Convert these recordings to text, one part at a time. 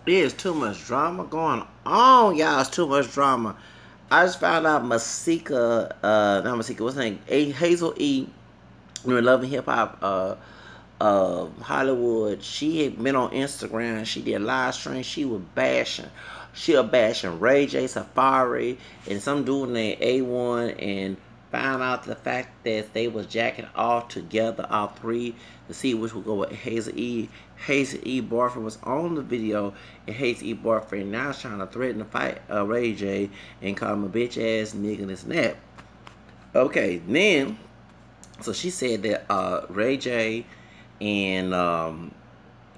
There's too much drama going on, y'all. It's too much drama. I just found out Massika, not Massika, what's her name? Hazel E. We're Love and Hip Hop, Hollywood. She had been on Instagram. She did a live stream. She was bashing Ray J, Safaree, and some dude named A1, and found out the fact that they was jacking off together, all three, to see which would go with Hazel E. Hazel E. boyfriend was on the video, and Hazel E. boyfriend now is trying to threaten to fight Ray J and call him a bitch ass nigga and this and that. Okay, then so she said that Ray J and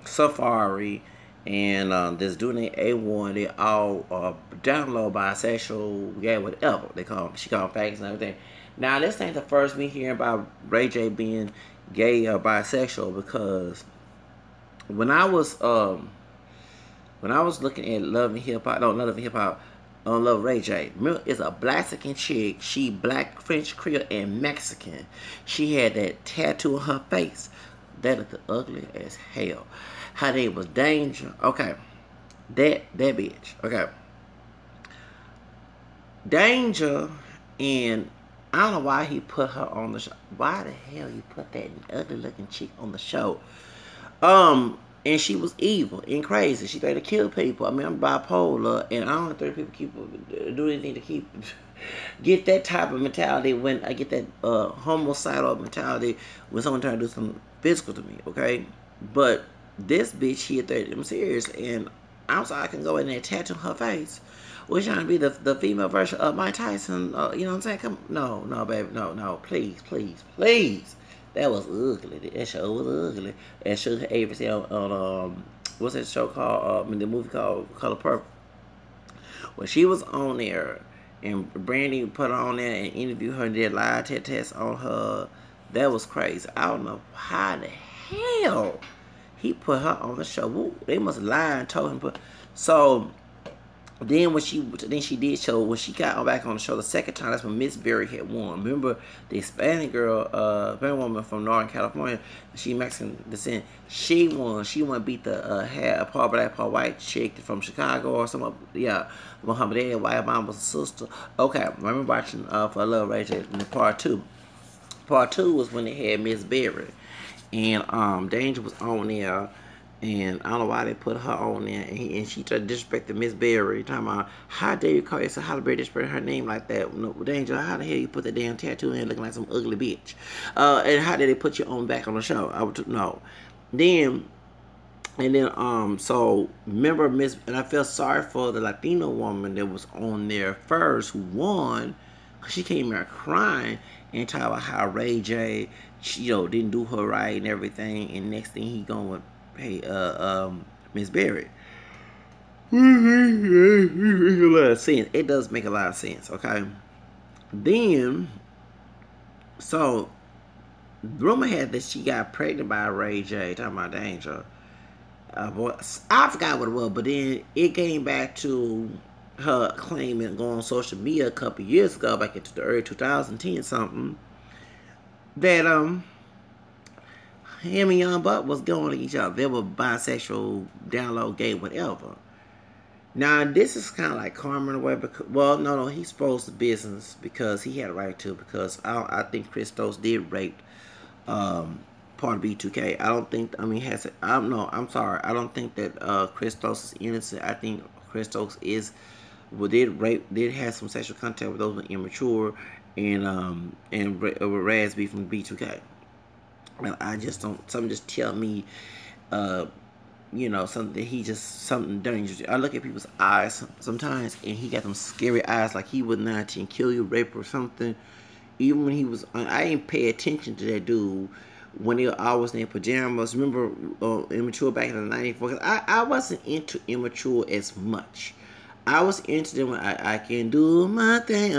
Safaree and this dude named A1, they all download bisexual, yeah, whatever they call them. She called them faggots and everything. Now this ain't the first me hearing about Ray J being gay or bisexual, because when I was looking at Love and Hip Hop, no, not Love and Hip Hop, on Love Ray J. Is a Blaxican chick. She black, French, Creole, and Mexican. She had that tattoo on her face. That is the ugly as hell. Her name was Danger. Okay. That bitch. Okay. Danger, and I don't know why he put her on the show. Why the hell you put that ugly looking chick on the show? And she was evil and crazy. She tried to kill people. I mean, I'm bipolar, and I don't think people do anything to get that type of mentality when I get that homicidal mentality when someone trying to do something physical to me, okay? But this bitch, she had 30, I'm serious, and I'm sorry I can go in there and tattoo her face. We're trying to be the female version of Mike Tyson, you know what I'm saying? Come, no, baby, no, please, please, please. That was ugly. That show was ugly. And Sugar Avery said on what's that show called? In the movie called Color Purple. When she was on there, and Brandy put her on there and interviewed her and did live test on her, that was crazy. I don't know how the hell he put her on the show. Woo, they must lie and told him put. So then she did show when she got back on the show the second time. That's when Miss Berry had won. Remember the Hispanic girl, Hispanic woman from Northern California. She Mexican descent. She won. She won beat the had a part black, part white chick from Chicago or some. Yeah, Muhammad white mom was a sister. Okay, I remember watching for Love Ray J in part two. Part two was when they had Miss Berry, and Danger was on there. And I don't know why they put her on there. And she tried to disrespect Miss Berry. Talking about, how dare you call yourself Halle Berry, disrespect her name like that? No, Danger, how the hell you put that damn tattoo in looking like some ugly bitch? And how did they put you on back on the show? I would no. Then, so remember and I felt sorry for the Latino woman that was on there first who won. She came here crying and talking about how Ray J, didn't do her right and everything. And next thing he going with, hey, Miss Berry. It does make a lot of sense, okay? Then, so, rumor had that she got pregnant by Ray J, talking about Danger. I forgot what it was, but then it came back to her claiming going on social media a couple years ago, back into the early 2010 something, that, him and Young Buck was going to each other. They were bisexual, download, gay, whatever. Now, this is kind of like karma in a way. Because, well, no, he's supposed to business because he had a right to. Because I think Christos did rape part of B2K. I don't think, I mean, I'm sorry. I don't think that Christos is innocent. I think Christos did have some sexual contact with those immature and Razby from B2K. I just don't. Something just tell me, something dangerous. I look at people's eyes sometimes, and he got them scary eyes, like he would not kill you, rape or something. Even when he was, I ain't pay attention to that dude when they were always in their pajamas. Remember, Immature back in the '94. Cause I wasn't into Immature as much. I was into them when I can do my thing,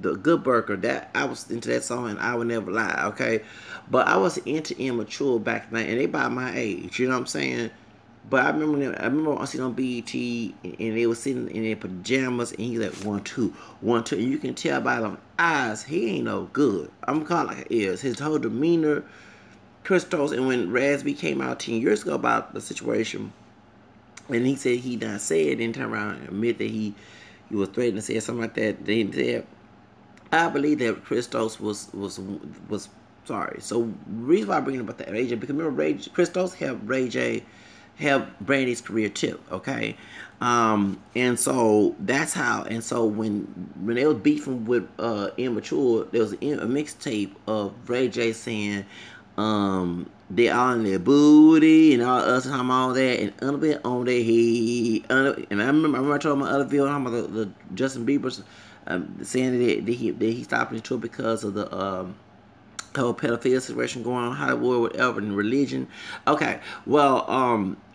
the Good Burger. That I was into that song, and I would never lie, okay? But I was into Immature back then, and they by my age, you know what I'm saying? But I remember I seen on BET, and they were sitting in their pajamas, and he's like 1, 2, 1, 2, and you can tell by them eyes he ain't no good. I'm calling like it is. His whole demeanor, Christos, and when Raspy came out 10 years ago about the situation, and he said he not said, then turn around and admit that he was threatened to say something like that. Then he said, I believe that Christos was sorry. So the reason why I bring about the Ray J, because remember Christos helped Ray J help Brandy's career too, okay? And so that's how, and so when they was beefing with Immature, there was a mixtape of Ray J saying they on their booty and all us talking all that and a bit on their head. And I remember I told my other video talking about the Justin Bieber saying that he stopped the tour because of the whole pedophile situation going on in Hollywood, whatever, and religion. Okay, well,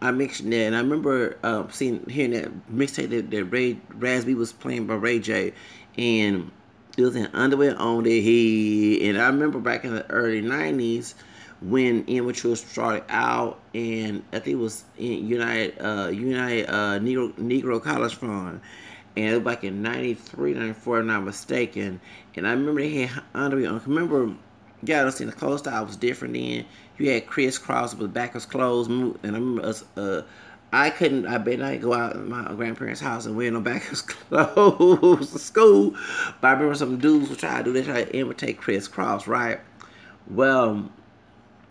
I mentioned that, and I remember hearing that mixtape that Raspy was playing by Ray J, and it was in underwear on their head. And I remember back in the early 90s when Immature started out, and I think it was in United Negro College Fund. And it was back in 93, 94, if I'm not mistaken. And I remember they had underwear on. Remember, you gotta understand the clothes style was different then. You had crisscross with back was closed, and I remember us. I bet not go out in my grandparents' house and wear no back was closed to school. But I remember some dudes would try to do. They try to imitate crisscross, right? Well,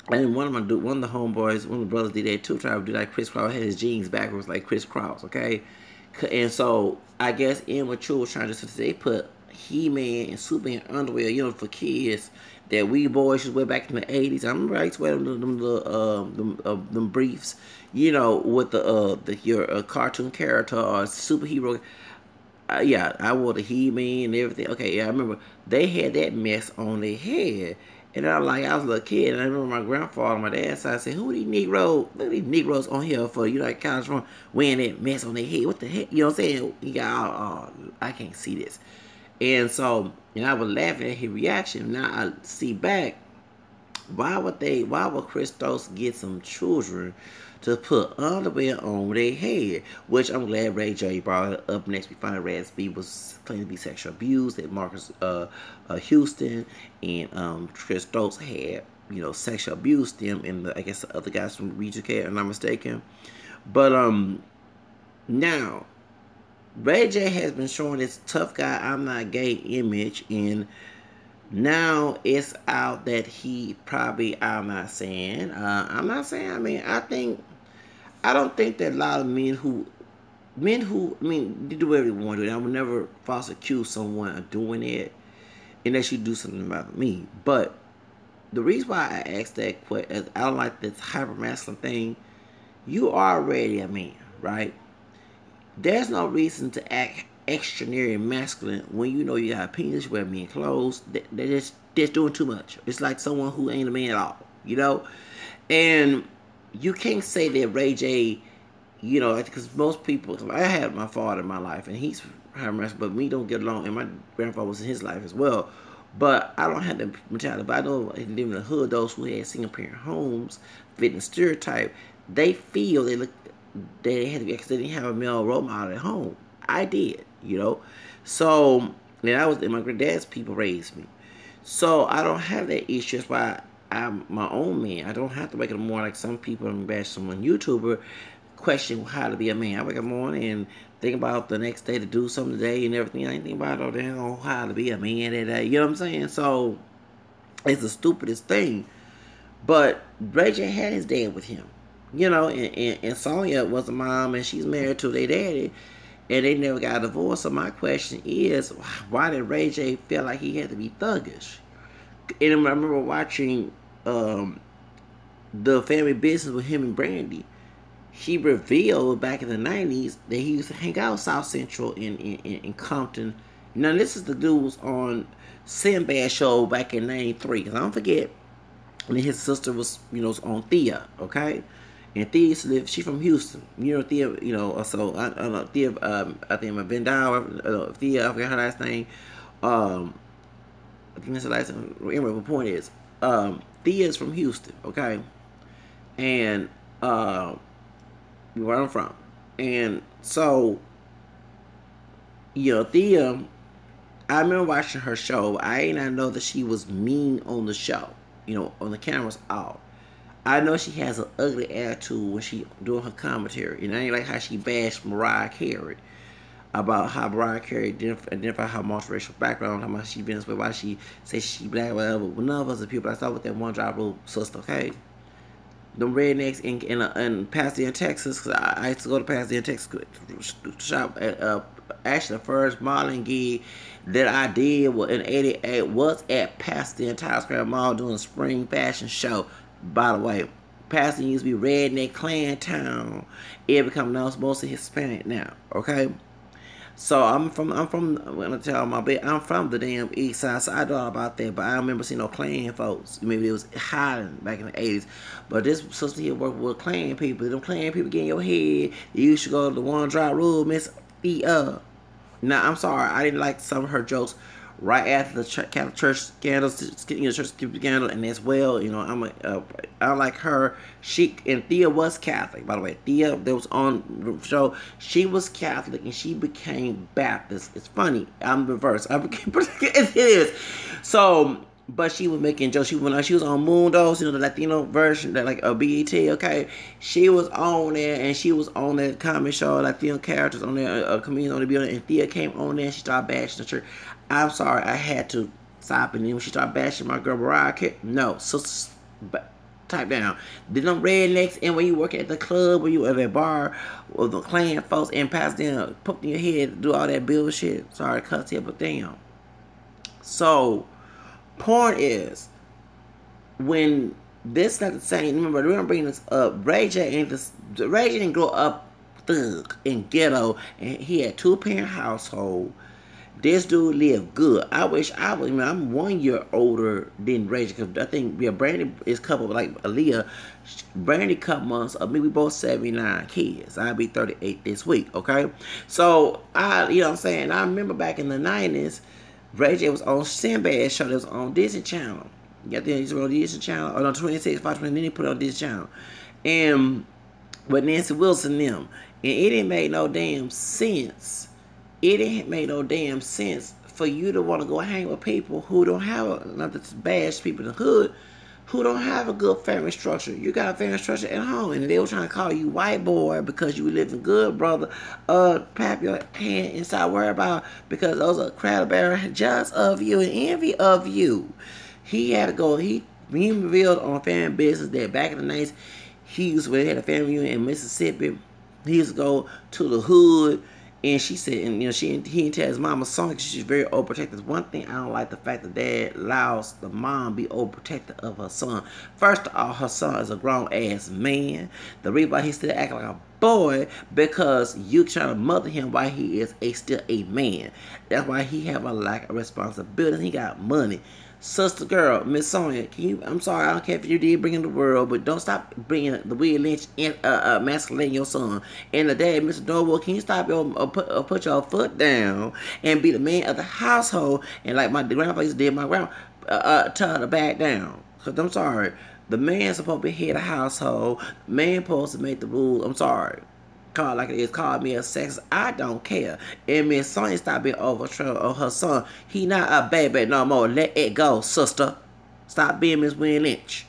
and one of the homeboys, one of the brothers did that too. Tried to do like crisscross. Had his jeans backwards like crisscross. Okay, and so I guess Immature was trying to say they put He-Man and Superman underwear, you know, for kids that we boys should wear back in the 80s. I remember I used to wear them briefs, you know, with your cartoon character or superhero. Yeah, I wore the He-Man and everything. Okay, yeah, I remember they had that mess on their head. And I was a little kid, and I remember my grandfather on my dad's side said, "Who are these Negroes? Look at these Negroes on here for, you know, like college from wearing that mess on their head. What the heck?" You know what I'm saying? He got, oh, I can't see this. And so, and I was laughing at his reaction. Now I see back, why would Christos get some children to put underwear on their head? Which I'm glad Ray J brought it up next. We find Raspy was claimed to be sexual abuse, that Marcus Houston and Christos had, you know, sexual abuse them, and I guess the other guys from Regent, if I'm not mistaken. But now Ray J has been showing this tough guy, I'm not gay image, and now it's out that he probably, I'm not saying, I mean, I don't think that a lot of men who, I mean, they do whatever they want to do. I would never falsely accuse someone of doing it unless you do something about me. But the reason why I asked that question, I don't like this hyper masculine thing. You are already a man, right? There's no reason to act extraordinary masculine when you know you got a penis, you wear men clothes. They're just doing too much. It's like someone who ain't a man at all, you know? And you can't say that Ray J, you know, because most people, I had my father in my life, and he's but we don't get along, and my grandfather was in his life as well. But I don't have the mentality. But I know living in the hood, those who had single parent homes, fitting stereotype, they feel they had to be, because they didn't have a male role model at home. I did, you know. So, and my granddad's people raised me. So I don't have that issue. That's why I'm my own man. I don't have to wake up in the morning like some people and bash someone YouTuber question how to be a man. I wake up in the morning and think about the next day to do something today and everything. I ain't think about how to be a man today. You know what I'm saying? So it's the stupidest thing. But Ray J had his dad with him. You know, and Sonya was a mom, and she's married to their daddy, and they never got a divorce. So my question is, why did Ray J feel like he had to be thuggish? And I remember watching the Family Business with him and Brandy. He revealed back in the 90s that he used to hang out South Central in Compton. Now this is the dudes on Sinbad show back in '93. Cause I don't forget when his sister was, you know, on Thea, okay. And Thea used to live, she's from Houston. You know, Thea, you know, so I don't know, Thea, I think Vendau, Thea, I forgot her last name. I think that's the last name. Anyway, the point is, Thea is from Houston, okay? And, where I'm from. And so, you know, Thea, I remember watching her show. I did not know that she was mean on the show. You know, on the cameras out. I know she has an ugly attitude when she doing her commentary, and I ain't like how she bashed Mariah Carey about how Mariah Carey identify her multiracial background, how much she been this way, why she say she black, whatever. But none of us are people. I start with that one drop rule, sister. Okay, them rednecks in Pasadena, Texas. Cause I used to go to Pasadena, Texas to shop at actually the first modeling gig that I did was in '88 was at Pasadena Times Square Mall doing a spring fashion show. By the way, Pasadena used to be redneck clan town. It become now mostly Hispanic now. Okay. So I'm from when I tell my bit I'm from the damn east side, so I know all about that. But I don't remember seeing no Klan folks. Maybe it was hiding back in the 80s. But this sister here worked with Klan people. Them Klan people get in your head. You should go to the one drop rule, Miss Now I'm sorry, I didn't like some of her jokes right after the Catholic Church scandals, church scandal, and as well, I like her. She and Thea was Catholic, by the way. Thea that was on the show, she was Catholic and she became Baptist. It's funny. I'm reverse. I became it is. So, but she was making jokes. When she was on Mundos, the Latino version, that like a BET. Okay, she was on there and she was on that comedy show. Latino characters on there, a comedian on the building, and Thea came on there and she started bashing the church. I'm sorry, I had to stop. And then when she started bashing my girl Mariah Carey, no, sisters, type down. Did them rednecks, and when you work at the club, or you at a bar, or the Klan folks in Pasadena, put in your head, do all that bullshit. Sorry to cuss here, but damn. So, point is, when this not the same. Remember, we're gonna bring this up. Ray J didn't grow up thug in ghetto, and he had 2-parent household. This dude lived good. I wish I was. I'm 1 year older than Ray J, because I think Brandy is coupled like Aaliyah. Brandy couple months of me. We both 79 kids. I'll be 38 this week. Okay, so you know what I'm saying. I remember back in the 90s, Ray J was on Sinbad's show that was on Disney Channel. Yeah, then he's on Disney Channel, or on 26, 520, then he put it on Disney Channel, and with Nancy Wilson and them, and it didn't make no damn sense. It ain't made no damn sense for you to want to go hang with people who don't have not to bash people in the hood, who don't have a good family structure. You got a family structure at home, and they were trying to call you white boy because you living good, brother. Pat your hand inside, worry about, because those are crowd bearer jealous of you and envy of you. He had to go. He revealed on Family Business that back in the 90s, we had a family reunion in Mississippi. He used to go to the hood. And she said, and he didn't tell his mama son because she's very overprotective. One thing I don't like, the fact that dad allows the mom be overprotective of her son. First of all, her son is a grown ass man. The reason why he still acting like a boy, because you trying to mother him while he is still a man. That's why he have a lack of responsibility. He got money. Sister girl, Miss Sonia, I'm sorry, I don't care if you did bring in the world, but don't stop bringing the Willie Lynch in, masculine your son. And the dad, Mr. Norwood, can you stop put your foot down and be the man of the household? And like my grandfather did, my grandma, tell her to back down. Because I'm sorry, the man's supposed to be head of the household. The man supposed to make the rules. I'm sorry. Called like it is, called me a sexist. I don't care. And Miss Sonya stop being overthrown on her son. He not a baby no more. Let it go, sister. Stop being Miss Willie Lynch.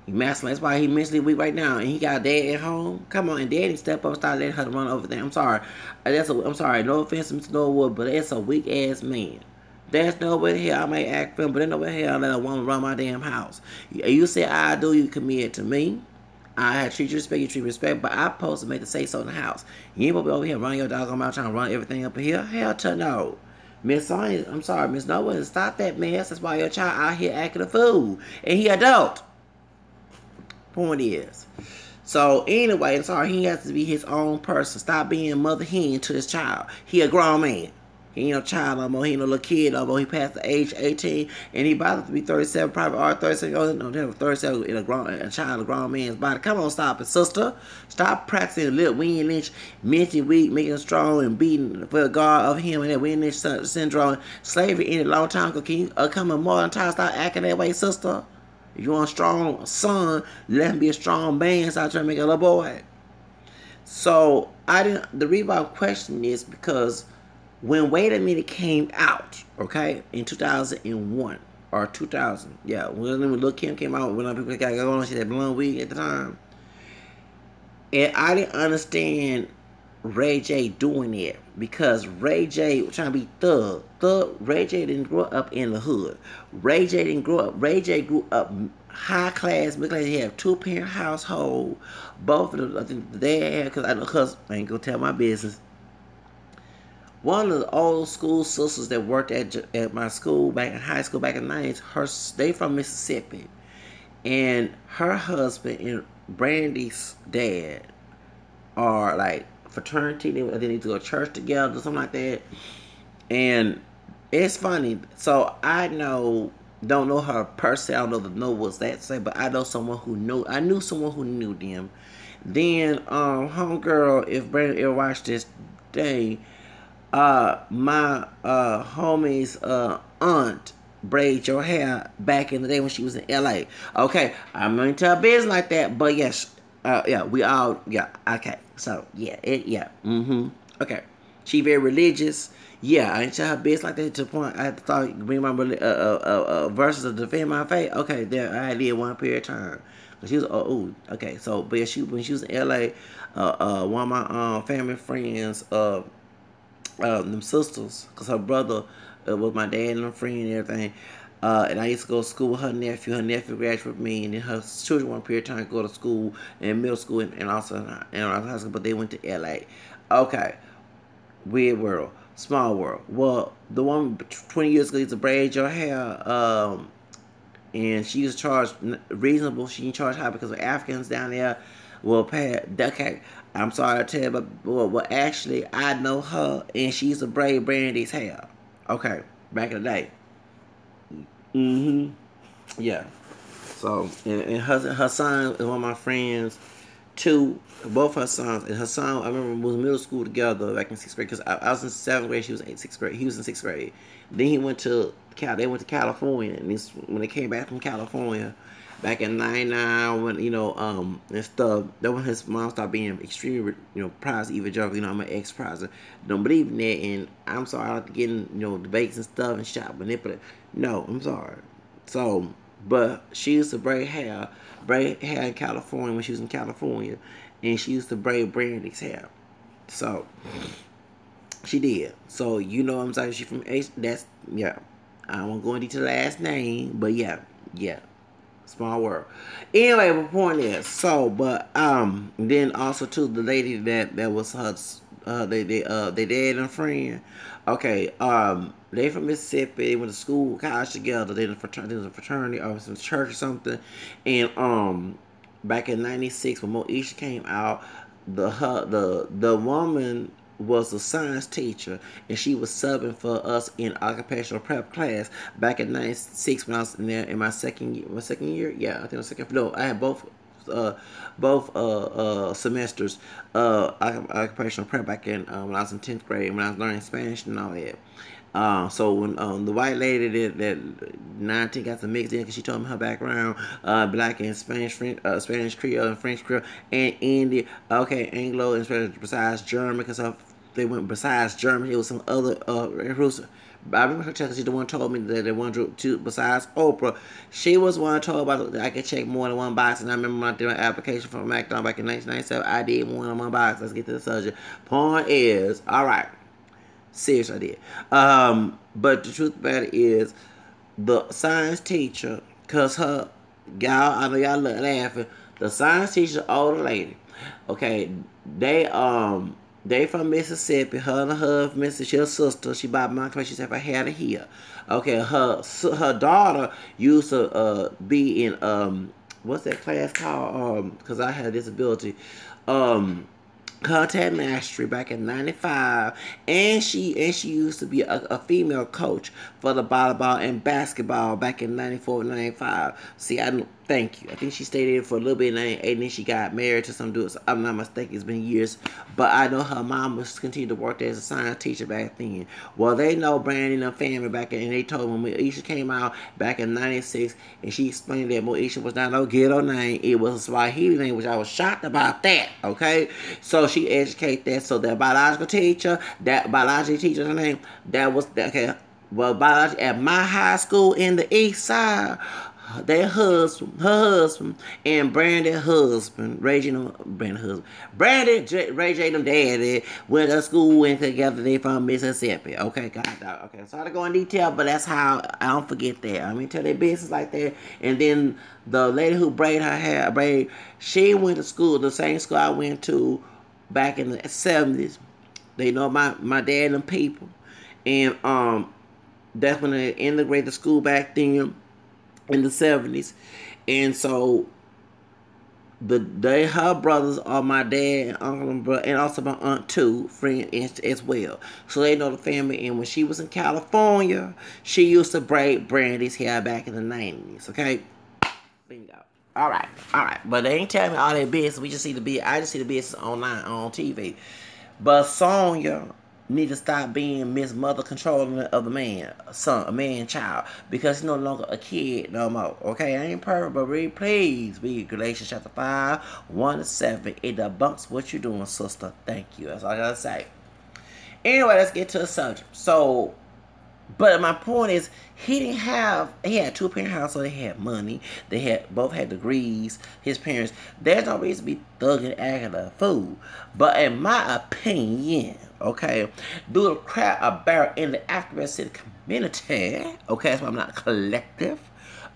He masculine. That's why he mentally weak right now. And he got a dad at home. Come on, and daddy step up and start letting her run over there. I'm sorry. I'm sorry. No offense to Mr. Norwood, but that's a weak ass man. There's no way the hell I may act for him, but there's no way the hell I let a woman run my damn house. You say I do, you commit to me. I treat you respect, you treat respect, but I'm supposed to make the say so in the house. You ain't supposed to be over here running your doggone mouth trying to run everything up in here. Hell to no. Miss Sonya, I'm sorry, Miss Noah, stop that mess. That's why your child out here acting a fool. And he adult. Point is. So anyway, I'm sorry, he has to be his own person. Stop being mother hen to his child. He a grown man. He ain't no child no more. He ain't no little kid no more. He passed the age 18, and he about to be 37, probably or 37. Oh no, 37 in a child, a grown man's body. Come on, stop it, sister. Stop practicing little Willie Lynch, mentally weak, making him strong, and beating for the guard of him and that Willie Lynch syndrome. Slavery ended a long time ago. Can you come in modern time? Stop acting that way, sister. If you want a strong son, let him be a strong man. Stop trying to make a little boy. So the reason why I'm questioning is because when Wait a Minute came out, okay, in 2001, or 2000. Yeah, when Lil Kim came out, when people got going on, she had blonde wig at the time. And I didn't understand Ray J doing it because Ray J was trying to be thug. Ray J didn't grow up in the hood. Ray J didn't grow up. Ray J grew up high class, middle class. He had a 2-parent household. Both of them, I think they had, because I ain't gonna tell my business. One of the old school sisters that worked at my school back in high school back in the 90s, they from Mississippi. And her husband and Brandy's dad are like fraternity. They need to go to church together, something like that. And it's funny. So I don't know her personally. I don't know what's that say, but I know someone who knew. I knew someone who knew them. Then, homegirl, if Brandy ever watched this day, my homie's aunt braid your hair back in the day when she was in LA. Okay, I'm going to tell business like that, but yes, yeah, we all, yeah, okay, so, yeah, okay, she very religious, yeah, I ain't tell her business like that to the point I thought, bring my verses to defend my faith, okay, there, I did one period of time. She was, okay, so, but yeah, when she was in LA, one of my family friends, them sisters, because her brother was my dad and her friend and everything. And I used to go to school with her nephew. Her nephew graduated with me, and then her children one period of time go to school and middle school and also in high school, but they went to LA. Okay, weird world, small world. Well, the one 20 years ago used to braid your hair, and she was charged reasonable. She didn't charge high because of Africans down there. Well, okay, I'm sorry to tell you, but well, actually, I know her, and she used to braid Brandy's hair. Okay, back in the day. Yeah. So, and her son is one of my friends, too. Both her sons, and her son, I remember, we was in middle school together back in 6th grade, because I was in 7th grade, she was in 6th grade. He was in 6th grade. Then they went to California, and when they came back from California, back in '99, when and stuff, that when his mom started being extremely prize evangelical. I'm an ex-prizer, don't believe in that, and I'm sorry I like to get in debates and stuff and shop manipulate. No, I'm sorry. So, but she used to braid hair in California when she was in California, and she used to braid Brandy's hair. So she did. So I'm saying, she from H. That's yeah. I won't go into the last name, but yeah. Small world. Anyway, the point is, so, but then also too, the lady that was her, they dad and friend. Okay, they from Mississippi. They went to school, college together. They in a fraternity or some church or something. And back in '96 when Moesha came out, the woman was a science teacher, and she was subbing for us in occupational prep class back in '96 when I was in there in my second year. Yeah, I think my second. No, I had both semesters occupational prep back in when I was in 10th grade, when I was learning Spanish and all that. So when the white lady that 19 got some mixed in, because she told me her background, black and Spanish, Spanish Creole and French Creole and Indian, okay, Anglo and Spanish besides German, because they went besides German. It was some other I remember her telling, she's the one told me that they wanted to, besides Oprah, she was one told about that I could check more than one box. And I remember when I did my application for McDonald's back in 1997, I did more than one box. Let's get to the subject. Point is, all right. Seriously, I did. But the truth about it is, the science teacher, cause her, y'all, I know y'all laughing. The science teacher, older lady. Okay, they from Mississippi. Her and her Mississippi, she's a sister. She bought my class. She said, if I had it here. Okay, her daughter used to be in what's that class called? Cause I had a disability. Contact Mastery back in '95, and she used to be a female coach for the volleyball and basketball back in '94, '95. See, thank you. I think she stayed there for a little bit in '98, and then she got married to some dude. So I'm not mistaken, it's been years, but I know her mom was continued to work there as a science teacher back then. Well, they know Brandy and her family back then, and they told me when Moesha came out back in '96, and she explained that Moesha was not no ghetto name, it was a Swahili name, which I was shocked about that. Okay, so she educated that, so that biological teacher, her name, that was okay. Well, biology at my high school in the east side, her husband, and Brandon's husband, Ray J, Brandon's husband, Ray J, them daddy, went to school, went together. They from Mississippi. Okay, God, okay. Sorry to go in detail, but that's how I don't forget that. I mean, tell their business like that. And then the lady who braided her hair, she went to school, the same school I went to back in the 70s. They know my dad and them people, and that's when they integrated the school back then in the 70s. And so her brothers are my dad and uncle and brother, and also my aunt too, friend as well. So they know the family. And when she was in California, she used to braid Brandy's hair back in the 90s. Okay, bingo. All right. But they ain't telling me all that business. We just see the business. I just see the business online on TV. But Sonya need to stop being Miss Mother controlling of the man, a man child, because he's no longer a kid no more. Okay, I ain't perfect, but really please read Galatians chapter 5, 1-7. It debunks what you're doing, sister. Thank you. That's all I gotta say. Anyway, let's get to the subject. So, but my point is, he had a two-parent household. They had money. They both had degrees. His parents. There's no reason to be thugging, acting a fool. But in my opinion, okay, do the crap about in the African City community. Okay, that's why I'm not collective.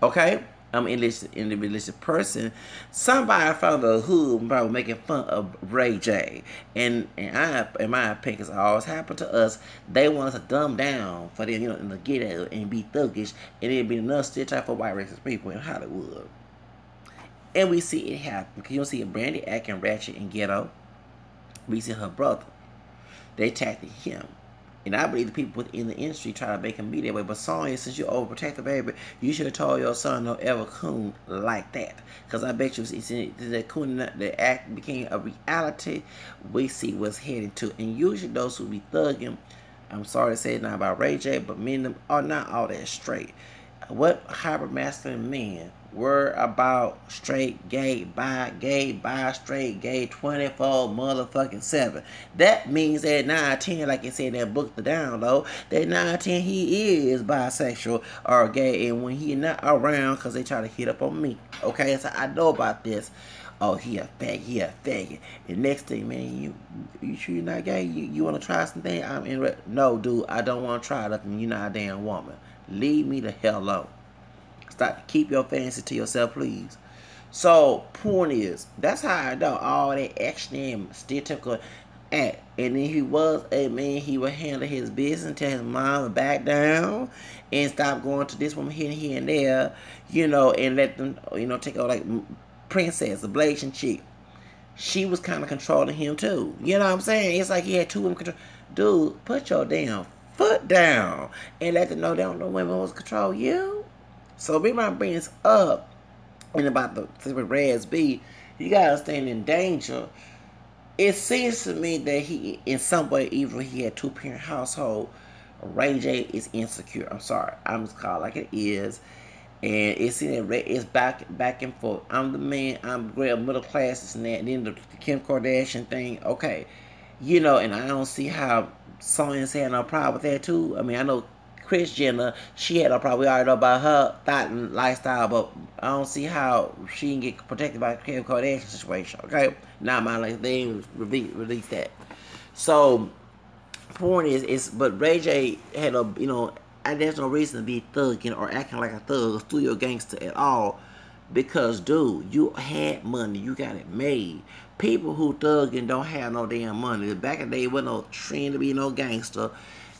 Okay, I'm an individualistic person. Somebody from the hood probably making fun of Ray J. And in my opinion, it's always happened to us. They want us to dumb down for them, and to get at and be thuggish, and it'd be another stereotype for white racist people in Hollywood. And we see it happen. Because you don't see Brandy acting ratchet and ghetto. We see her brother. They attacked him. And I believe the people within the industry try to make him be that way. But Sonya, since you overprotect the baby, you should have told your son don't ever coon like that. Because I bet you, that coon, the act became a reality, we see what's heading to. And usually those who be thugging, I'm sorry to say it now about Ray J, but many of them are not all that straight. What hyper masculine men were about straight, gay, bi, straight, gay, 24 motherfucking 7. That means that 9-10, like it said in that book, The Download, that 9-10 he is bisexual or gay, and when he not around, because they try to hit up on me. Okay, so I know about this. Oh, he a faggot. And next thing, man, you sure you're not gay? You want to try something? No, dude, I don't want to try nothing. You're not a damn woman. Leave me the hell alone. Stop. Keep your fancy to yourself, please. So, point is, that's how I know all that action and stereotypical act. And then he was a man, he would handle his business, tell his mom to back down, and stop going to this woman here and there, and let them, take over like Princess, the Blasian chick. She was kind of controlling him too. You know what I'm saying? It's like he had two women control. Dude, put your damn foot down and let them know they don't know women was control you. So we might bring this up and about the Raz B. You gotta stand in danger. It seems to me that he, in some way, even if he had two-parent household, Ray J is insecure. I'm sorry, I'm just called like it is, and it's in it's back and forth. I'm the man. I'm great, middle class, this and that. And then the Kim Kardashian thing. Okay, and I don't see how Sonya's had no problem with that too. I mean, I know Kris Jenner, she had no problem. We already know about her thought and lifestyle, but I don't see how she can get protected by the Kim Kardashian situation. Okay, not my like they didn't release that. So, point is but Ray J had there's no reason to be thugging or acting like a thug or studio gangster at all, because dude, you had money, you got it made. People who thug and don't have no damn money. Back in the day, wasn't no trend to be no gangster.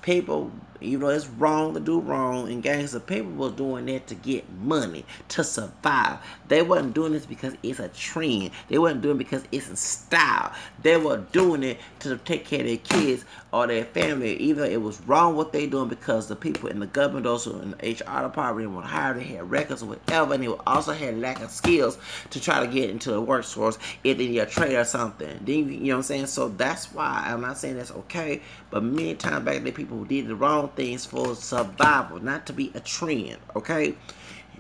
People, it's wrong to do wrong, and gangster people was doing that to get money, to survive. They wasn't doing this because it's a trend. They wasn't doing it because it's in style. They were doing it to take care of their kids or their family. Either it was wrong what they doing because the people in the government, those who in the HR department didn't want to hire, they had records or whatever, and they also had lack of skills to try to get into the workforce if they need a trade or something. Then, you know what I'm saying? So that's why I'm not saying that's okay, but many times back then people who did the wrong things for survival, not to be a trend. Okay,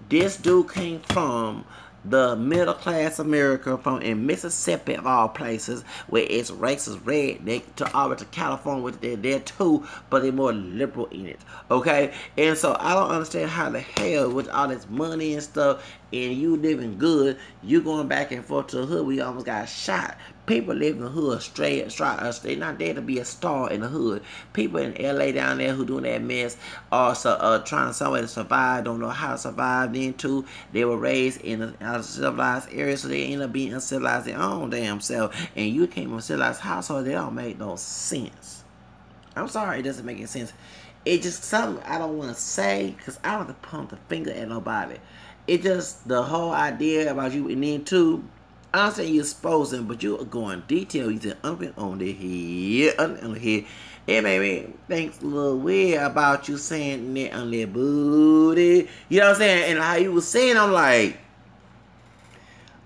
this dude came from the middle class America from in Mississippi of all places, where it's racist redneck, to over to California, which they're there too, but they're more liberal in it. Okay, and so I don't understand how the hell with all this money and stuff, and you living good, you going back and forth to the hood. We almost got shot. People live in the hood straight. They're not there to be a star in the hood. People in LA down there who doing that mess are trying some way to survive, don't know how to survive. Then too, they were raised in a civilized area, so they end up being uncivilized their own damn self. And you came from a civilized household, they don't make no sense. I'm sorry, it doesn't make any sense. It just something I don't want to say because I don't have to pump the finger at nobody. It just the whole idea about you, and then too, I don't say you're exposing, but you are going detail. You said on the head, on the head. It made me think a little weird about you saying that on their booty. You know what I'm saying? And how you was saying, I'm like,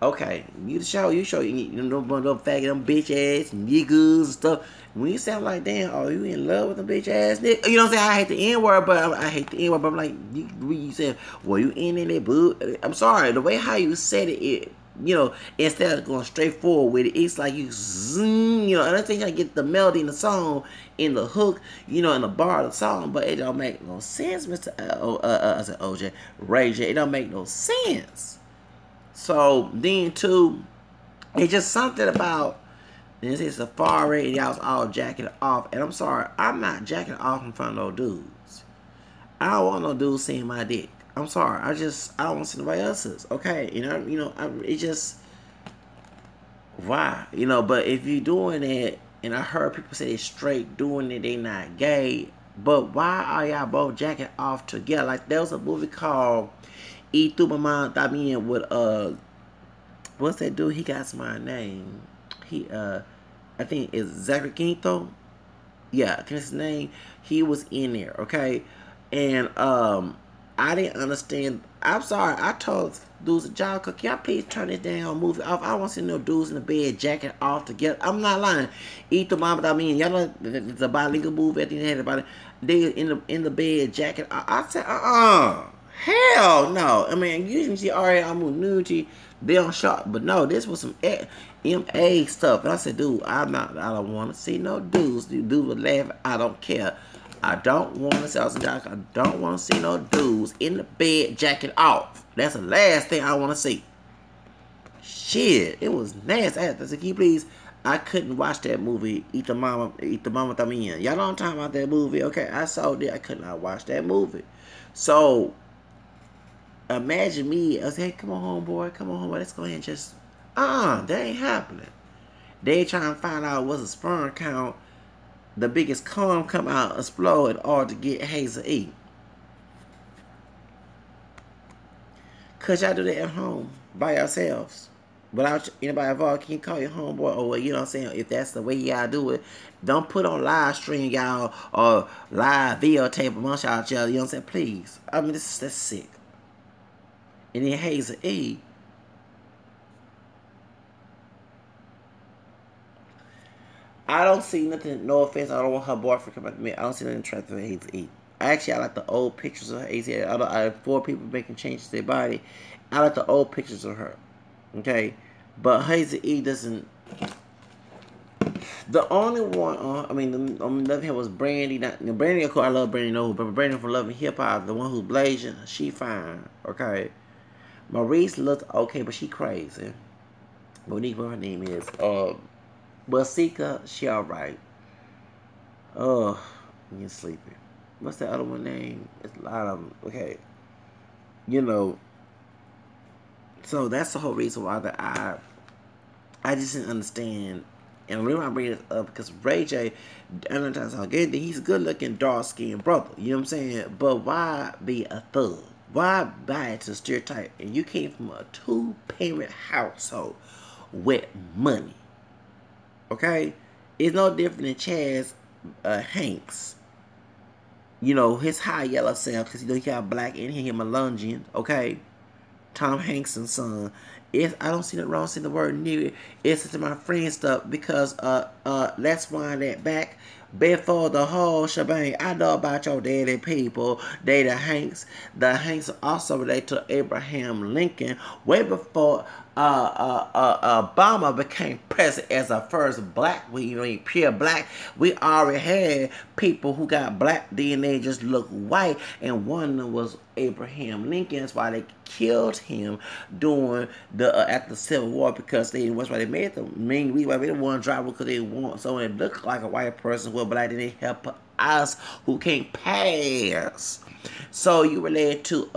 okay, you show, you know, them faggot, them bitch ass niggas and stuff. When you sound like, damn, are you in love with them bitch ass niggas? You know what I'm saying? I hate the N word, but I hate the N word, but I'm like, you said, well, you in that boot? I'm sorry, the way how you said it, you know, instead of going straight forward with it, it's like you zoom, you know, and I think I get the melody in the song, in the hook, you know, in the bar of the song, but it don't make no sense, Mr. I said OJ, Ray J, it don't make no sense. So then too, it's just something about this is Safaree and y'all was all jacking it off, and I'm sorry, I'm not jacking off in front of no dudes. I don't want no dudes seeing my dick. I'm sorry, I don't want to see nobody else's. Okay, it just why, But if you're doing it, and I heard people say they straight doing it, they not gay. But why are y'all both jacking off together? Like there was a movie called E Through My Mind. I mean, with what's that dude? He got my name. I think it's Zachary Quinto. Yeah, I think his name. He was in there, okay? And I didn't understand. I'm sorry. I told dudes at job, can y'all please turn this damn movie off? I don't want to see no dudes in the bed jacking off together. I'm not lying. Eat the mama. I mean, y'all know it's a bilingual movie. I think they had about it. They in the bed jacking. I said, hell no. I mean, usually see I'm nudity. They on shot, but no, this was some MA stuff. And I said, dude, I don't want to see no dudes. Dudes would laugh. I don't care. I don't want to see. I don't want to see no dudes in the bed jacking off. That's the last thing I want to see. Shit, it was nasty. I said, can you please? I couldn't watch that movie. Eat the mama también. Y'all know I'm talking about that movie. Okay, I saw it. I could not watch that movie. So imagine me. I said, hey, come on, homeboy. Let's go ahead and just that ain't happening. They trying to find out what's a sperm count. The biggest cum come out, explode in order to get Hazel E. Cause y'all do that at home by yourselves. Without anybody involved, can you call your homeboy? Or you know what I'm saying? If that's the way y'all do it, don't put on live stream, y'all, or live videotape amongst y'all. You know what I'm saying? Please. I mean, that's sick. And then Hazel E. I don't see nothing, no offense, I don't want her boyfriend coming to me. I don't see nothing attractive with Hazel E. I like the old pictures of Hazel. I have 4 people making changes to their body. I like the old pictures of her. Okay? But Hazel E doesn't. The only one, on the other hand was Brandy. Brandy, of course, I love Brandy, but Brandy from Love and Hip Hop, the one who's blazing, she fine. Okay? Maurice looked okay, but she crazy. Monique, what her name is. Massika, she alright. Oh, you're sleepy. What's the other one name? It's a lot of them. Okay. So that's the whole reason why that I just didn't understand. And the reason I bring this up because Ray J, he's a good looking, dark skinned brother. You know what I'm saying? But why be a thug? Why buy it to stereotype? And you came from a 2-parent household with money. Okay? It's no different than Chaz Hanks. His high yellow self, because he got black in him, Melungian. Okay? Tom Hanks' son. I don't see the wrong, see the word near. It's to my friend stuff because let's wind that back. before the whole shebang. I know about your daddy people. They the Hanks. The Hanks also relate to Abraham Lincoln way before Obama became president as a first black. Pure black. We already had people who got black DNA just look white, and one of them was Abraham Lincoln. That's why they killed him during the after the Civil War, because that's why they made the main reason why they didn't want to drive because they want someone that looked like a white person with black, and they help us who can't pass. So you related to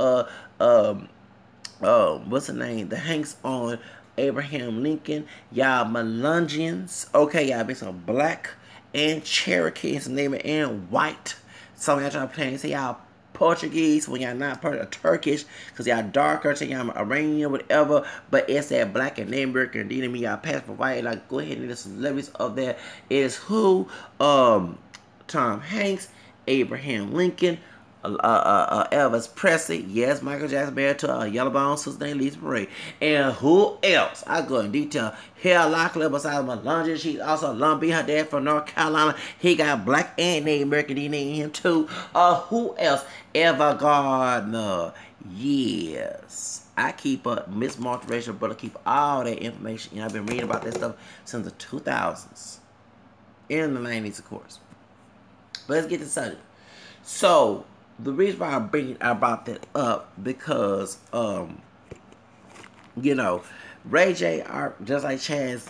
what's the name? The Hanks on Abraham Lincoln. Y'all Melungians. Okay, y'all be some black and Cherokees, name it, and white. Some of y'all trying to play and say y'all Portuguese when y'all not part of Turkish, because y'all darker, say y'all Iranian, whatever, but it's that black and American, and then me y'all pass for white. Like, go ahead and the celebrities of that is who? Tom Hanks, Abraham Lincoln, Elvis Presley, yes, Michael Jackson married to a yellow bone sister named Lisa Marie, and who else? I go in detail. Hell, Locklear besides Melungeon, she's also Lumpy. Her dad from North Carolina. He got black and Native American DNA in him too. Who else? Eva Gardner. Yes, I keep up. Miss Multiracial Brother keep all that information. I've been reading about that stuff since the 2000s, in the 90s, of course. But let's get to the subject. So the reason why I brought that up because Ray J are just like Chaz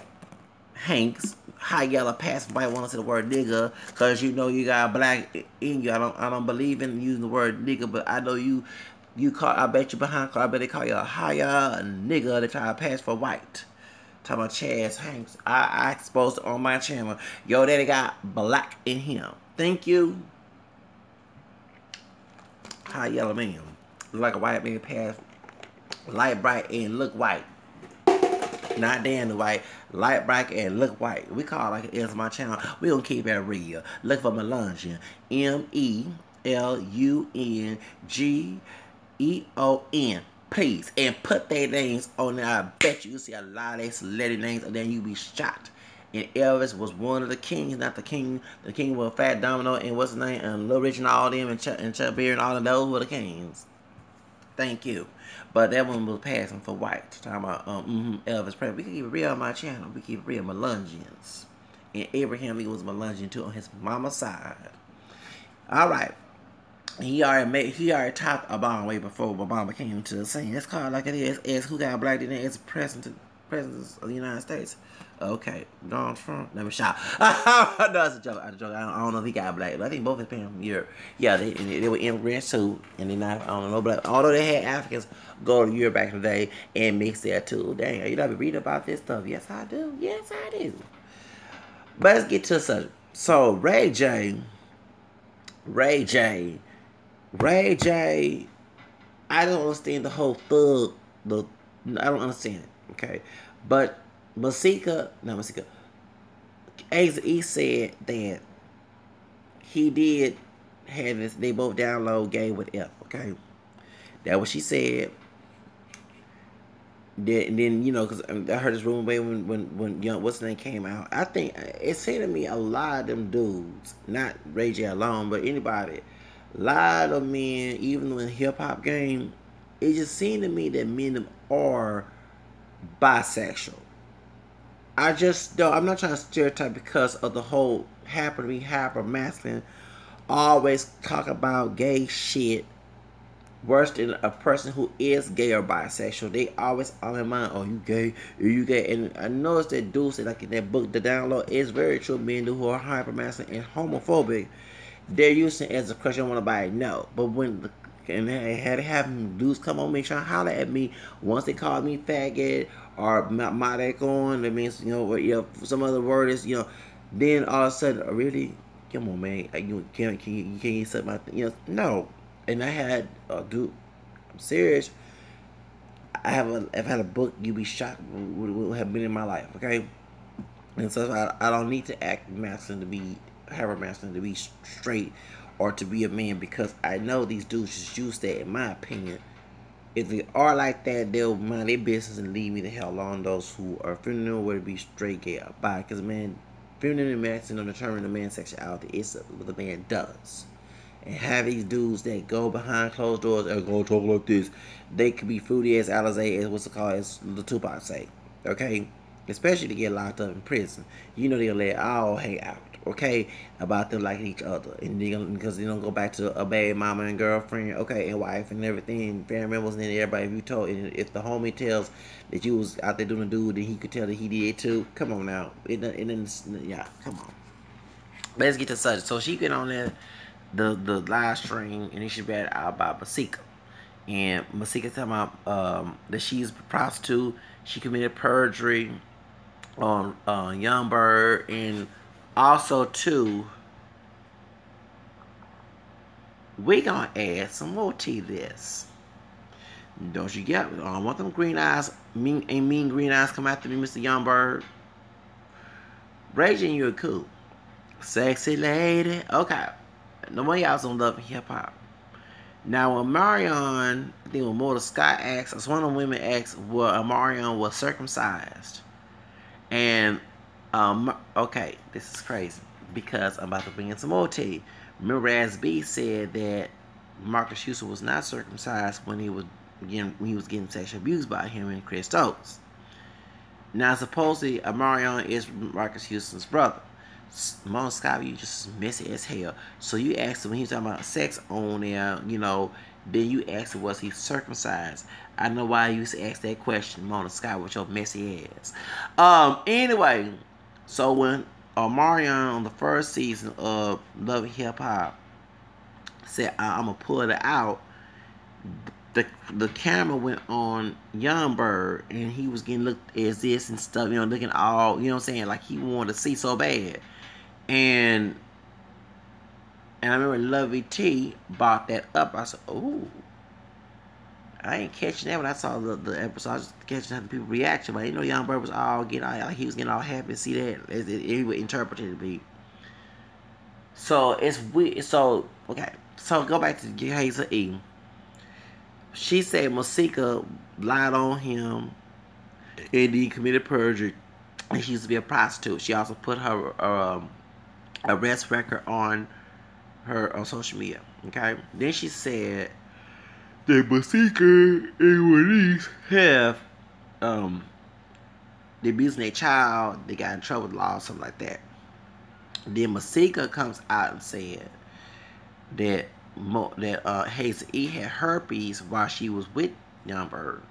Hanks, high yellow pass white want to say the word nigga, cause you got black in you. I don't believe in using the word nigga, but I know you call, I bet you behind car, I bet they call you a higher nigga. They try to pass for white. Talking about Chaz Hanks. I exposed it on my channel. Yo, daddy got black in him. Thank you. High yellow man. Look like a white man pass. Light bright and look white. Not damn the white. Light bright and look white. We call it like it is on my channel. We gonna keep it real. Look for Melungeon. MELUNGEON. Please. And put their names on there. I bet you see a lot of their celebrity names, and then you be shocked. And Elvis was one of the kings, not the king. The king was Fat Domino and what's his name? And Lil Rich and all them and Chuck Berry and all of those were the kings. Thank you. But that one was passing for white. Talking about Elvis Presley. We can keep it real on my channel. We keep it real Melungians. And Abraham Lincoln was Melungeon too on his mama's side. Alright. He already talked Obama way before Obama came to the scene. It's called like it is. As who got black DNA as president of the United States. Okay, Donald Trump. Let me shout. No, that's a joke. I don't know if he got black, but I think both his parents from Europe. Yeah, they were immigrants too, and they not. I don't know, but although they had Africans go to Europe back in the day and mix there too. Dang, you know, I be reading about this stuff. Yes, I do. Yes, I do. But let's get to the subject. So Ray J. I don't understand the whole thug. I don't understand it. Okay, but Massika, Hazel said that he did have this. They both download Gay with F. Okay, that what she said. And then because I heard this rumor when young what's the name came out. I think it seemed to me a lot of them dudes, not Ray J alone, but anybody, a lot of men, even in hip hop game, it just seemed to me that men of them are bisexual. I just don't. I'm not trying to stereotype because of the whole happen to be hyper masculine. Always talk about gay shit worse than a person who is gay or bisexual. They always on their mind, oh, you gay, you gay. And I noticed that dudes like in that book, The Download, is very true. Men who are hyper masculine and homophobic, they're using it as a question. I want to no. But when and I had to have dudes come on me trying to holler at me once they called me faggot or my on. That means some other word is Then all of a sudden, really, come on, man, you can't accept my no. And I had dude, I'm serious. I've had a book. You be shocked would have been in my life, okay? And so I don't need to act masculine to be hyper masculine to be straight or to be a man, because I know these dudes just use that. In my opinion, if they are like that, they'll mind their business and leave me the hell alone. Those who are feeling whether to be straight, gay, or bi, because man, Feminine and masculine determine the man's sexuality. It's what the man does. And have these dudes that go behind closed doors and go talk like this, they could be fruity as Alizé, as what's it called, as the Tupac say. Okay? Especially to get locked up in prison. You know they'll let all hang out, okay, about them liking each other. And because they don't go back to a baby mama and girlfriend, okay, and wife and everything, family members and everybody. If you told, if the homie tells that you was out there doing a dude, then he could tell that he did too. Come on now. Yeah, come on. Let's get to such. So she get on there, the live stream, and then she read out about Massika. And Massika talking about that she's a prostitute. She committed perjury on Young Bird, and also too, we gonna add some more to this. Don't you get? I don't want them green eyes, mean green eyes come after me, Mr. Young Bird. Raging, you're cool, sexy lady. Okay, no one y'all's on Love and Hip Hop. Now, when Marion, I think when Mortal Scott asked, as one of the women asked, well, Marion was circumcised. And, okay, this is crazy, because I'm about to bring in some more tea. Remember, Raz B said that Marcus Houston was not circumcised when he was getting sexual abused by him and Chris Stokes. Now, supposedly, Marion is Marcus Houston's brother. Mom Scott, you just messy as hell. So you asked him when he was talking about sex on there, you know, then you asked him, was he circumcised? I know why you used to ask that question, Mona Scott, with your messy ass. Anyway, so when Marion on the first season of Love and Hip Hop said, I'm gonna pull it out, the camera went on Young Bird, and he was getting looked as this and stuff, you know, looking all, you know what I'm saying, like he wanted to see so bad. And I remember Lovey T brought that up. I said, "Ooh, I ain't catching that when I saw the episode. I was just catching how the people reaction, but I didn't know Young Bird was all like he was getting all happy to see that. It would interpret it to be. So it's weird. So okay, so go back to Hazel E. She said Massika lied on him, and he committed perjury, and she used to be a prostitute. She also put her arrest record on her on social media. Okay. Then she said that Massika and Monicee have they abusing their child. They got in trouble with law, something like that. Then Massika comes out and said that Hazel E had herpes while she was with Young Bird.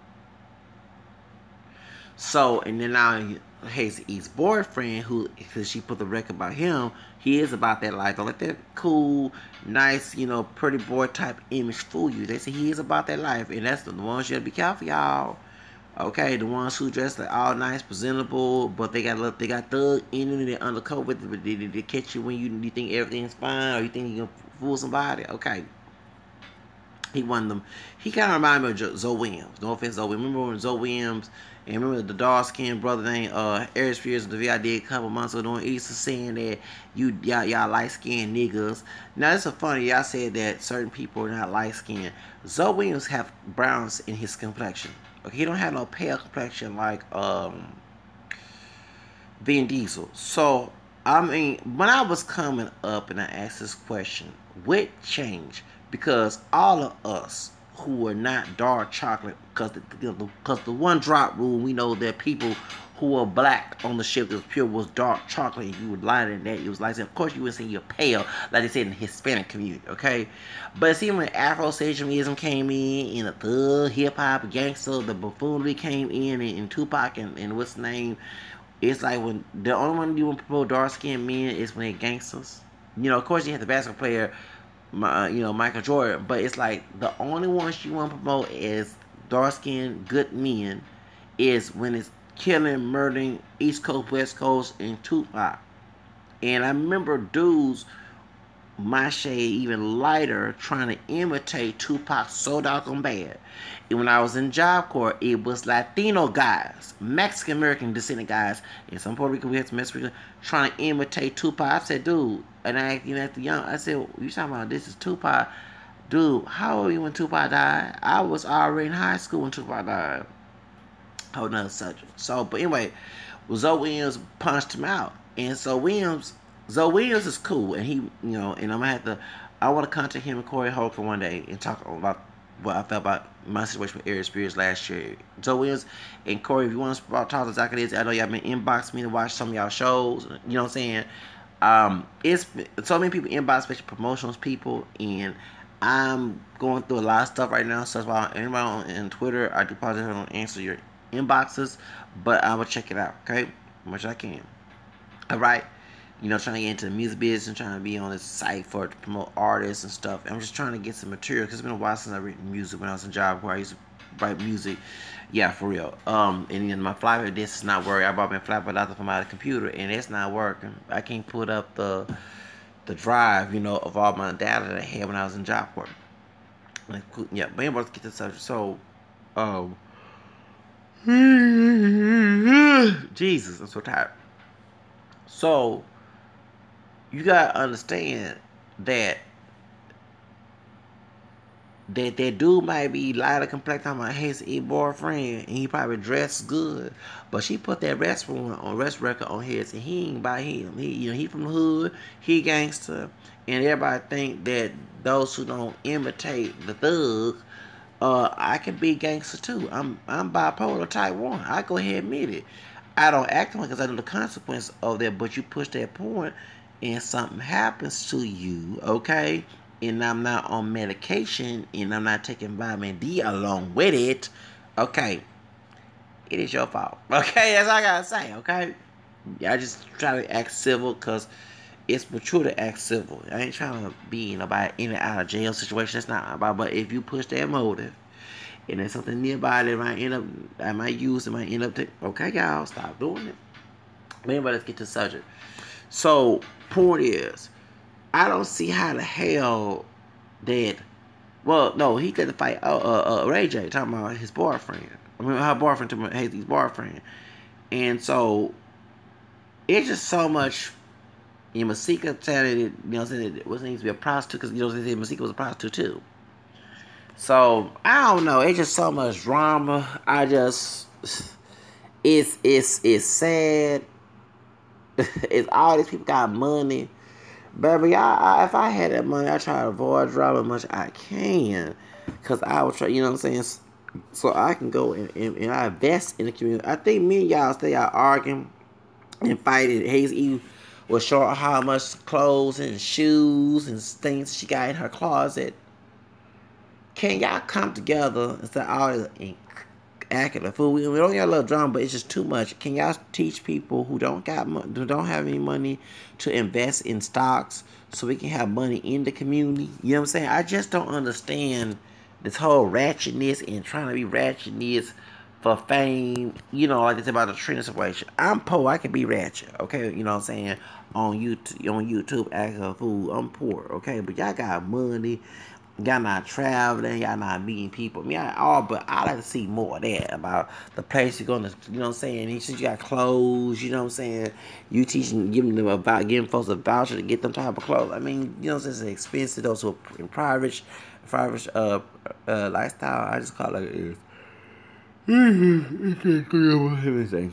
So, and then now Hazel E's boyfriend, because she put the record about him, he is about that life. Don't let that cool, nice, you know, pretty boy type image fool you. They say he is about that life, and that's the ones you gotta be careful, y'all. Okay, the ones who dress like all nice, presentable, but they got thug in it undercover with it, but they catch you when you think everything's fine, or you think you can fool somebody. Okay. He one of them. He kind of reminded me of Zoe Williams. No offense, Zoe. Remember when Zoe Williams and remember the dark-skinned brother named Aries Spears of the VID a couple months ago doing Easter saying that y'all light-skinned niggas. Now it's so funny. Y'all said that certain people are not light-skinned. Zoe Williams have browns in his complexion. Okay, he don't have no pale complexion like Vin Diesel. So I mean, when I was coming up and I asked this question, what changed? Because all of us who were not dark chocolate, because the one drop rule, we know that people who were black on the ship that was pure was dark chocolate, and you were lighter than that. It was like, of course you wouldn't say you're pale, like they said in the Hispanic community, okay? But see, when Afrocentralism came in, and the hip-hop, gangster, the buffoonery came in, and Tupac and what's the name, it's like when the only one you want to promote dark-skinned men is when they're gangsters. You know, of course you have the basketball player, you know, Michael Jordan, but it's like the only ones you want to promote as dark-skinned good men is when it's killing, murdering, East Coast, West Coast, and Tupac. And I remember dudes my shade even lighter trying to imitate Tupac so doggone bad. And when I was in Job Corps, it was Latino guys, Mexican American descendant guys, and some Puerto Rican, we had some Mexican, trying to imitate Tupac. I said, dude, and I asked, at the young, I said, you talking about this is Tupac? Dude, how old were you when Tupac died? I was already in high school when Tupac died. whole nother subject. So, but anyway, Zoe Williams punched him out, and Zoe Williams is cool, and he, and I'm gonna have to, I want to contact him and Corey Holcomb one day and talk about what I felt about my situation with Aries Spears last year. Zoe Williams and Corey, if you want to talk to Zach, I know y'all been inboxing me to watch some of y'all shows. You know what I'm saying? It's so many people inbox, especially promotions people, and I'm going through a lot of stuff right now. So that's why anybody on Twitter, I do apologize if I don't answer your inboxes, but I will check it out, okay? As much as I can. Alright? Trying to get into the music business and trying to be on this site for to promote artists and stuff. I'm just trying to get some material because it's been a while since I've written music when I was in job where I used to write music. Yeah, for real. And then my flapper disc is not working. I bought my flapper out from my computer and it's not working. I can't put up the drive, of all my data that I had when I was in job work. Yeah, but anyway, let's get to the subject. So, Jesus, I'm so tired. So, you gotta understand that that dude might be lighter complexion on my Hazel boyfriend, and he probably dressed good, but she put that rest record on his, and he ain't by him. He from the hood, he gangster, and everybody think that those who don't imitate the thug, I can be gangster too. I'm bipolar type 1. I go ahead and admit it. I don't act on it because I know the consequence of that, but you push that point and something happens to you, okay? And I'm not on medication and I'm not taking vitamin D along with it, okay? It is your fault, okay? That's all I gotta say, okay? I just try to act civil because it's mature to act civil. I ain't trying to be nobody in and out of jail situation. That's not about. But if you push that motive, and there's something nearby that I might use, okay, y'all, stop doing it. But anyway, let's get to the subject. So, point is, I don't see how the hell that, well, no, he got to fight Ray J, talking about his boyfriend. I mean, her boyfriend to Hazel's boyfriend. And so, it's just so much, Massika saying it wasn't needs to be a prostitute, because, Massika was a prostitute too. So, I don't know. It's just so much drama. It's sad. It's all these people got money. Baby, if I had that money, I try to avoid drama as much as I can. Because I would try, so I can go and I invest in the community. I think me and y'all stay out arguing and fighting. Hazel was showing how much clothes and shoes and things she got in her closet. Can y'all come together instead of all this acting a fool? We don't got a little drama, but it's just too much. Can y'all teach people who don't have any money to invest in stocks so we can have money in the community? You know what I'm saying? I just don't understand this whole ratchetness and trying to be ratchetness for fame. Like they say about the Trina situation. I'm poor. I can be ratchet. Okay, you know what I'm saying? On YouTube, acting a fool. I'm poor. Okay, but y'all got money. Y'all not traveling, y'all not meeting people. But I like to see more of that about the place you're gonna, you know what I'm saying? He said you got clothes, you know what I'm saying? You giving folks a voucher to get them type of clothes. I mean, it's expensive. Those who are in private lifestyle. I just call it like it is. Let me say.